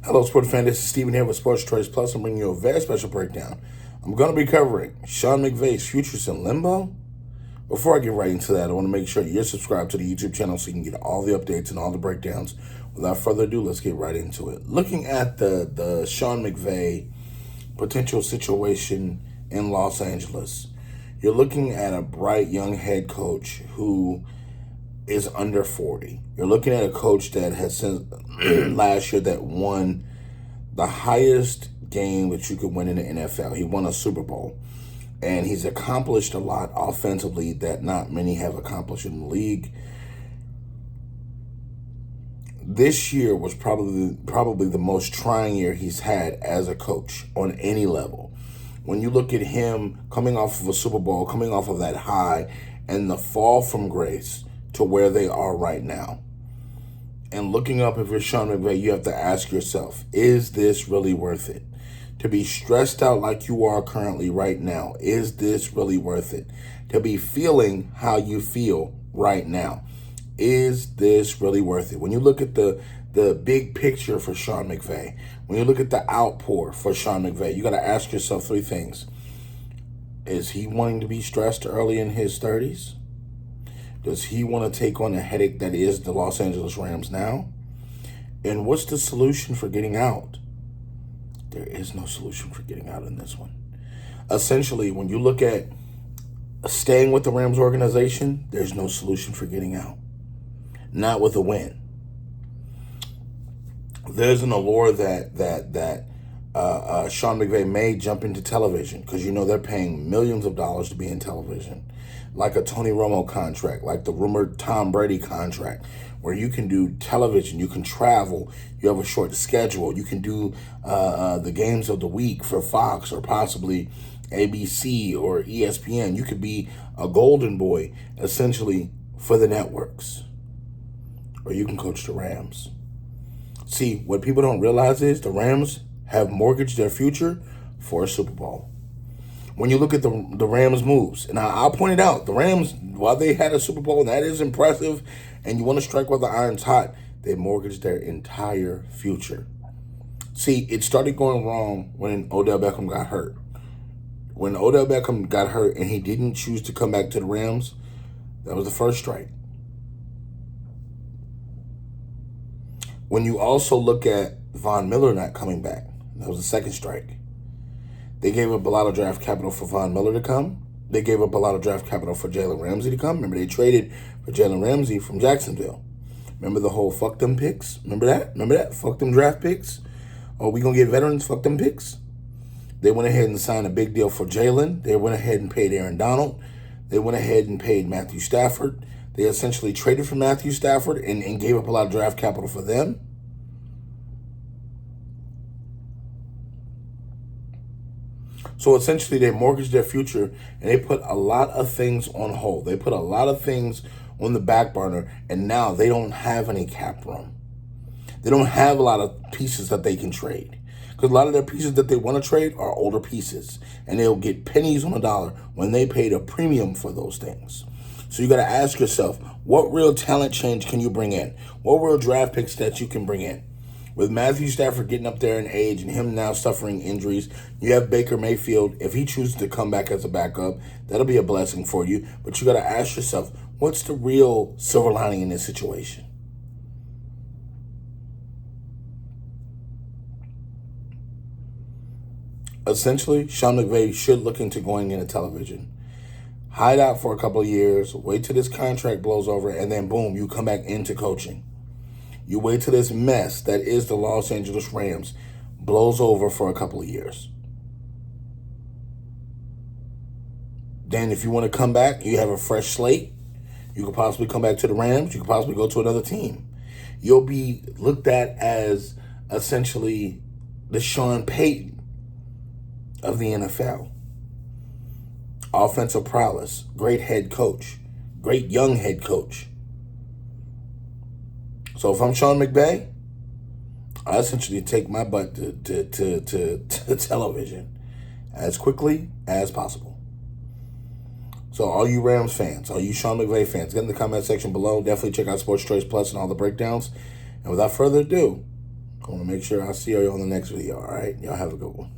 Hello, sports fan. This is Steven here with Sports Choice Plus. I'm bringing you a very special breakdown. I'm going to be covering Sean McVay's futures in limbo. Before I get right into that, I want to make sure you're subscribed to the YouTube channel so you can get all the updates and all the breakdowns. Without further ado, let's get right into it. Looking at the Sean McVay potential situation in Los Angeles, you're looking at a bright young head coach who is under 40. You're looking at a coach that has since last year that won the highest game that you could win in the NFL. He won a Super Bowl. And he's accomplished a lot offensively that not many have accomplished in the league. This year was probably the most trying year he's had as a coach on any level. When you look at him coming off of a Super Bowl, coming off of that high, and the fall from grace to where they are right now. And looking up, if you're Sean McVay, you have to ask yourself, is this really worth it? To be stressed out like you are currently right now, is this really worth it? To be feeling how you feel right now, is this really worth it? When you look at the big picture for Sean McVay, when you look at the outpour for Sean McVay, you got to ask yourself three things. Is he wanting to be stressed early in his 30s? Does he want to take on the headache that is the Los Angeles Rams now? And what's the solution for getting out? There is no solution for getting out in this one. Essentially, when you look at staying with the Rams organization, there's no solution for getting out. Not with a win. There's an allure that Sean McVay may jump into television because they're paying millions of dollars to be in television. Like a Tony Romo contract, like the rumored Tom Brady contract, where you can do television, you can travel, you have a short schedule, you can do the games of the week for Fox or possibly ABC or ESPN. You could be a golden boy, essentially, for the networks. Or you can coach the Rams. See, what people don't realize is the Rams have mortgaged their future for a Super Bowl. When you look at the Rams' moves, and I'll point it out, the Rams, while they had a Super Bowl, and that is impressive, and you want to strike while the iron's hot, they mortgaged their entire future. See, it started going wrong when Odell Beckham got hurt. When Odell Beckham got hurt and he didn't choose to come back to the Rams, that was the first strike. When you also look at Von Miller not coming back, that was the second strike. They gave up a lot of draft capital for Von Miller to come. They gave up a lot of draft capital for Jalen Ramsey to come. Remember, they traded for Jalen Ramsey from Jacksonville. Remember the whole fuck them picks? Remember that? Fuck them draft picks? Oh, we going to get veterans? Fuck them picks? They went ahead and signed a big deal for Jalen. They went ahead and paid Aaron Donald. They went ahead and paid Matthew Stafford. They essentially traded for Matthew Stafford and gave up a lot of draft capital for them. So essentially, they mortgaged their future and they put a lot of things on hold. They put a lot of things on the back burner, and now they don't have any cap room. They don't have a lot of pieces that they can trade because a lot of their pieces that they want to trade are older pieces, and they'll get pennies on a dollar when they paid a premium for those things. So you got to ask yourself, what real talent change can you bring in? What real draft picks that you can bring in? With Matthew Stafford getting up there in age and him now suffering injuries, you have Baker Mayfield. If he chooses to come back as a backup, that'll be a blessing for you. But you got to ask yourself, what's the real silver lining in this situation? Essentially, Sean McVay should look into going into television. Hide out for a couple of years, wait till this contract blows over, and then boom, you come back into coaching. You wait till this mess that is the Los Angeles Rams blows over for a couple of years. Then if you want to come back, you have a fresh slate. You could possibly come back to the Rams. You could possibly go to another team. You'll be looked at as essentially the Sean Payton of the NFL. Offensive prowess, great head coach, great young head coach. So if I'm Sean McVay, I essentially take my butt to television as quickly as possible. So all you Rams fans, all you Sean McVay fans, get in the comment section below. Definitely check out Sports Choice Plus and all the breakdowns. And without further ado, I want to make sure I see y'all on the next video. All right, y'all have a good one.